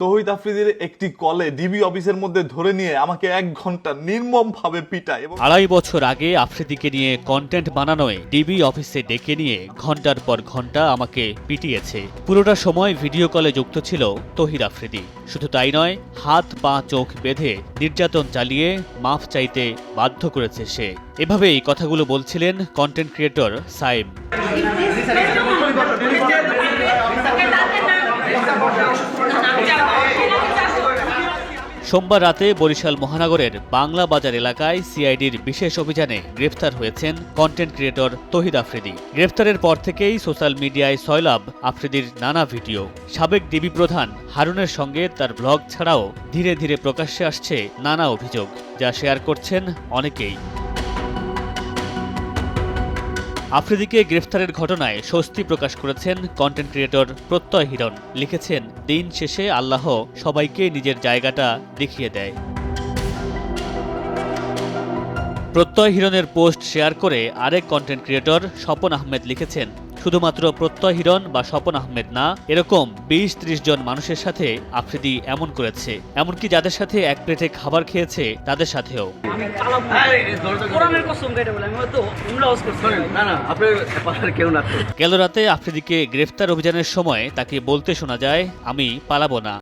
তৌহিদ আফ্রিদির একটি কলে ডিবি অফিসের মধ্যে ধরে নিয়ে আমাকে 1 ঘন্টা নির্মমভাবে পিটায় এবং 2.5 বছর আগে আফ্রিদিকে নিয়ে কন্টেন্ট বানানোয় ডিবি অফিসে ডেকে নিয়ে ঘন্টার পর ঘন্টা আমাকে পিটিয়েছে। পুরোটা সময় ভিডিও কলে যুক্ত ছিল তৌহিদ আফ্রিদি। শুধু তাই নয়, হাত পা চোখ বেঁধে নির্যাতন চালিয়ে মাফ চাইতে বাধ্য করেছে সে। এভাবেই কথাগুলো বলছিলেন কন্টেন্ট ক্রিয়েটর সাইম। সোমবার রাতে বরিশাল মহানগরের বাংলা বাজার এলাকায় সিআইডির বিশেষ অভিযানে গ্রেফতার হয়েছেন কন্টেন্ট ক্রিয়েটর তৌহিদ আফ্রিদি। গ্রেফতারের পর থেকেই সোশ্যাল মিডিয়ায় সয়লাব আফ্রিদির নানা ভিডিও। সাবেক ডিবি প্রধান হারুনের সঙ্গে তার ব্লগ ছাড়াও ধীরে ধীরে প্রকাশ্যে আসছে নানা অভিযোগ, যা শেয়ার করছেন অনেকেই। আফ্রিদিকে গ্রেফতারের ঘটনায় স্বস্তি প্রকাশ করেছেন কন্টেন্ট ক্রিয়েটর প্রত্যয় হিরণ। লিখেছেন, দিন শেষে আল্লাহ সবাইকে নিজের জায়গাটা দেখিয়ে দেয়। প্রত্যয় হিরণের পোস্ট শেয়ার করে আরেক কন্টেন্ট ক্রিয়েটর স্বপন আহমেদ লিখেছেন, শুধুমাত্র প্রত্যয় হিরণ বা স্বপন আহমেদ না, এরকম 20-30 জন মানুষের সাথে আফ্রিদি এমন করেছে, এমনকি যাদের সাথে এক প্লেটে খাবার খেয়েছে তাদের সাথেও। গেল রাতে আফ্রিদিকে গ্রেফতার অভিযানের সময় তাকে বলতে শোনা যায়, আমি পালাবো না।